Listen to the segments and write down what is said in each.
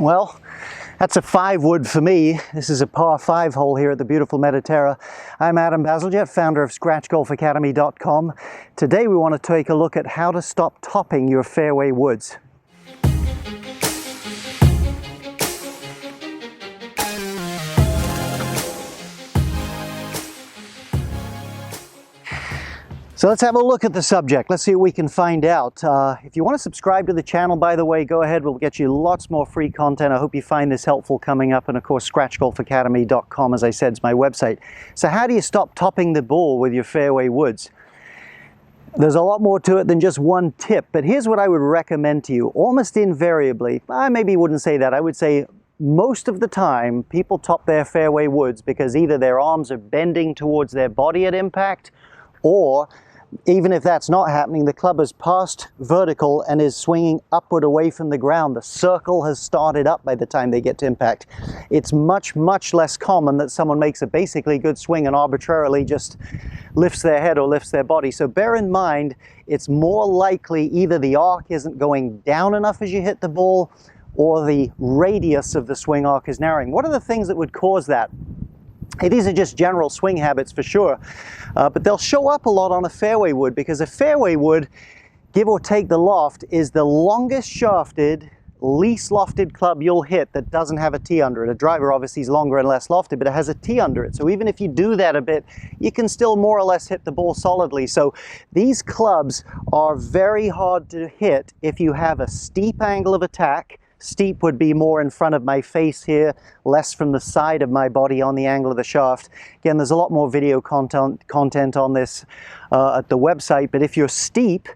Well, that's a 5 wood for me. This is a par 5 hole here at the beautiful Mediterra. I'm Adam Bazalgette, founder of ScratchGolfAcademy.com. Today we want to take a look at how to stop topping your fairway woods. So let's have a look at the subject. Let's see what we can find out. If you want to subscribe to the channel, by the way, go ahead. We'll get you lots more free content. I hope you find this helpful coming up. And of course, ScratchGolfAcademy.com, as I said, is my website. So how do you stop topping the ball with your fairway woods? There's a lot more to it than just one tip, but here's what I would recommend to you. Almost invariably, I maybe wouldn't say that. I would say most of the time, people top their fairway woods because either their arms are bending towards their body at impact, or even if that's not happening, the club has passed vertical and is swinging upward away from the ground. The circle has started up by the time they get to impact. It's much, much less common that someone makes a basically good swing and arbitrarily just lifts their head or lifts their body. So bear in mind, it's more likely either the arc isn't going down enough as you hit the ball, or the radius of the swing arc is narrowing. What are the things that would cause that? These are just general swing habits for sure, but they'll show up a lot on a fairway wood because a fairway wood, give or take the loft, is the longest shafted, least lofted club you'll hit that doesn't have a tee under it. A driver obviously is longer and less lofted, but it has a tee under it. So even if you do that a bit, you can still more or less hit the ball solidly. So these clubs are very hard to hit if you have a steep angle of attack. Steep would be more in front of my face here, less from the side of my body on the angle of the shaft. Again, there's a lot more video content on this at the website, but if you're steep,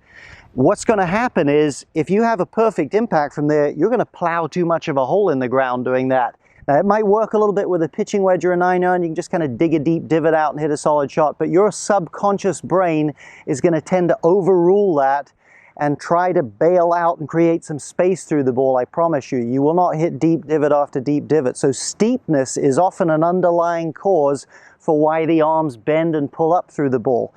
what's going to happen is if you have a perfect impact from there, you're going to plow too much of a hole in the ground doing that. Now, it might work a little bit with a pitching wedge or a 9-iron. You can just kind of dig a deep divot out and hit a solid shot, but your subconscious brain is going to tend to overrule that and try to bail out and create some space through the ball. I promise you, you will not hit deep divot after deep divot. So steepness is often an underlying cause for why the arms bend and pull up through the ball.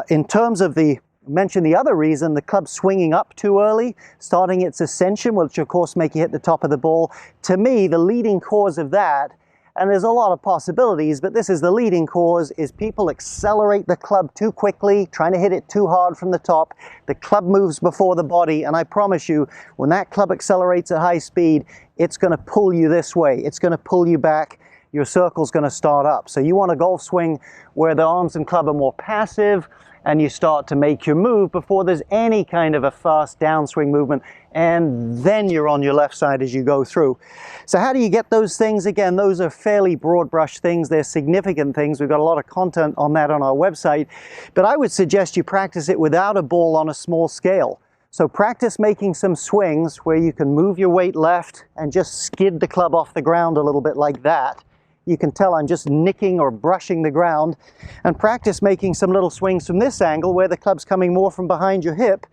In terms of mention the other reason, the club swinging up too early, starting its ascension, which of course make you hit the top of the ball. To me, the leading cause of that, and there's a lot of possibilities, but this is the leading cause, is people accelerate the club too quickly, trying to hit it too hard from the top. The club moves before the body, and I promise you, when that club accelerates at high speed, it's going to pull you this way. It's going to pull you back. Your circle's going to start up. So you want a golf swing where the arms and club are more passive, and you start to make your move before there's any kind of a fast downswing movement, and then you're on your left side as you go through. So how do you get those things? Again, those are fairly broad brush things. They're significant things. We've got a lot of content on that on our website, but I would suggest you practice it without a ball on a small scale. So practice making some swings where you can move your weight left and just skid the club off the ground a little bit like that. You can tell I'm just nicking or brushing the ground, and practice making some little swings from this angle where the club's coming more from behind your hip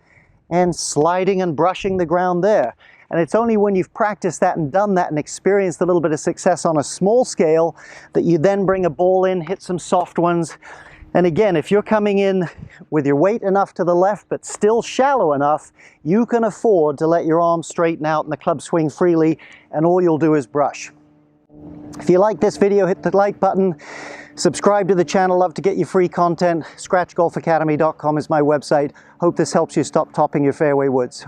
and sliding and brushing the ground there. And it's only when you've practiced that and done that and experienced a little bit of success on a small scale that you then bring a ball in, hit some soft ones. And again, if you're coming in with your weight enough to the left but still shallow enough, you can afford to let your arms straighten out and the club swing freely, and all you'll do is brush. If you like this video, hit the like button, subscribe to the channel. Love to get you free content. ScratchGolfAcademy.com is my website. Hope this helps you stop topping your fairway woods.